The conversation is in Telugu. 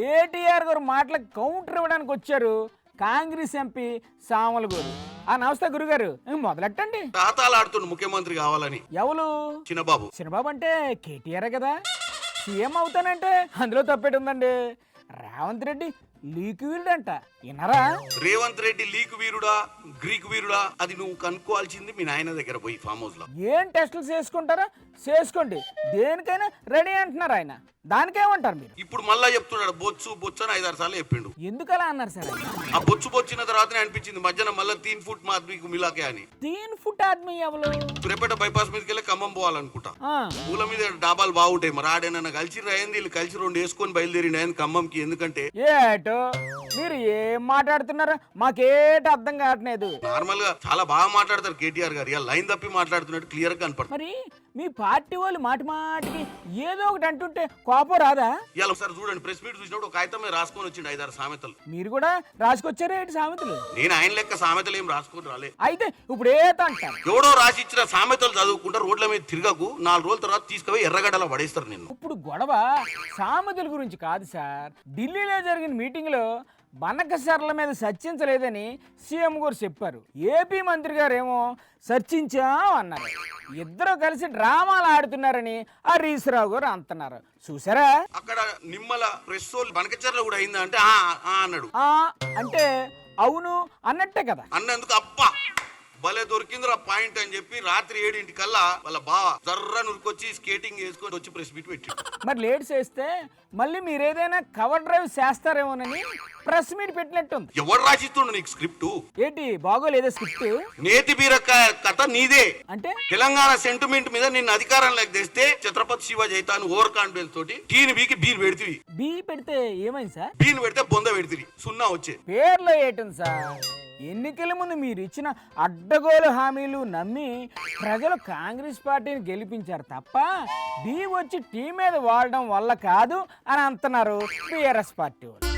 కేటీఆర్ గారు మాటలకు కౌంటర్ ఇవ్వడానికి వచ్చారు కాంగ్రెస్ ఎంపీ సామలగూరు. నమస్తే గురుగారు, మొదలెట్టండి. తాతాలాడుతుండు ముఖ్యమంత్రి కావాలని. ఎవరు? చిన్నబాబు. చిన్నబాబు అంటే కేటీఆర్ కదా. సీఎం అవుతానంటే అందులో తప్పేటి ఉందండి. రేవంత్ రెడ్డి లీకు వీరుడంట, వినరా? రేవంత్ రెడ్డి లీకు వీరుడా గ్రీకు వీరుడా అది నువ్వు కనుక్కోవాల్సింది మీ నాయన దగ్గర పోయి ఫామ్ హౌస్ లో. ఏం టెస్టులు చేసుకుంటారా చేసుకోండి, దేనికైనా రెడీ అంటున్నారు ఆయన. దానికేమంటారు మీరు? ఇప్పుడు మళ్ళా చెప్తున్నాడు బొచ్చు బొచ్చు అని 5-6 సార్లు చెప్పిండు. ఎందుకు అలా అన్నారు సార్? ఆ బొచ్చు బొచ్చిన తర్వాతనే అనిపించింది మధ్యాహ్నం మళ్ళీ 3 ఫుట్ మీకు మిలాకే అని. 3 ఫుట్ ఆద్మీ ఎవరు? రేపేట బైపాస్ మీదకి వెళ్ళి ఖమ్మం పోవాలనుకుంటా. పూల మీద డాబాలు బాగుంటాయి. మరి ఆడేనన్నా కలిసి రాయింది, వీళ్ళు కలిసి 2 వేసుకొని బయలుదేరిండి ఆయన ఖమ్మంకి. ఎందుకంటే ఏటో మీరు ఏం మాట్లాడుతున్నారో మాకేట అర్థం కావట్లేదు. నార్మల్ గా చాలా బాగా మాట్లాడతారు కేటీఆర్ గారు, ఇలా లైన్ తప్పి మాట్లాడుతున్నట్టు క్లియర్ గా కనపడుతుంది. మరి మీ పార్టీ వాళ్ళు మాటి మాటికి ఏదో ఒకటి అంటుంటే కోపం రాదా? ఇలా ఒకసారి చూడండి, ప్రెస్ మీట్ చూసినప్పుడు ఒక కాగితం మీద రాసుకొని వచ్చిండు 5-6 సామెతలు. మీరు కూడా రాసుకొచ్చారా ఏంటి సామెతలు? నేను ఆయన లెక్క సామెతలు ఏం రాసుకొని రాలే. అయితే ఇప్పుడు ఏత అంటారు? ఎవడో రాసి ఇచ్చిన సామెతలు చదువుకుంటా రోడ్ల మీద తిరగకు, 4 రోజుల తర్వాత తీసుకుపోయి ఎర్రగడ్డలా పడేస్తారు నిన్ను. ఇప్పుడు గొడవ సామెతల గురించి కాదు సార్. ఢిల్లీలో జరిగిన మీటింగ్ లో బనకసర్ల మీద చర్చించలేదని సీఎం గారు చెప్పారు. ఏపీ మంత్రి గారు ఏమో చర్చించాం అన్నారు. ఇద్దరు కలిసి డ్రామాలు ఆడుతున్నారని హరీష్ రావు గారు అంటున్నారు. చూసారా? అక్కడ నిమ్మల ప్రెస్ బనకచర్ల కూడా అయిందా అంటే అన్నాడు. అంటే అవును అన్నట్టే కదా. అన్నందుకు అబ్బా భలే దొరికిందిరా పాయింట్ అని చెప్పి రాత్రి 7 వాళ్ళ బావ జర్ర నురికొచ్చి స్కేటింగ్ వేసుకొని వచ్చి ప్రెస్ మీట్ పెట్టి. మరి లేట్ చేస్తే మళ్ళీ మీరు ఏదైనా కవర్ డ్రైవ్ చేస్తారేమోనని ప్రెస్ మీట్ పెట్టినట్టుంది. ఎవరు రాసిస్తుండు నీకు స్క్రిప్ట్? ఏంటి బాగోలేదా స్క్రిప్ట్? నేతి బీరకాయ కథ నీదే. అంటే తెలంగాణ సెంటిమెంట్ మీద నిన్ను అధికారంలోకి తెస్తే ఛత్రపతి శివాజీ అయితాను ఓవర్ కాన్ఫిడెన్స్ తోటి టీని బీకి బీన్ పెడితివి. బీ పెడితే ఏమైంది సార్? బీన్ పెడితే బొంద పెడితివి, 0 వచ్చే. పేర్లో ఏటుంది సార్? ఎన్నికల ముందు మీరు ఇచ్చిన అడ్డగోలు హామీలు నమ్మి ప్రజలు కాంగ్రెస్ పార్టీని గెలిపించారు తప్ప బీ వచ్చి టీ మీద వాడడం వల్ల కాదు అని అంటున్నారు టీఆర్ఎస్ పార్టీ వాళ్ళు.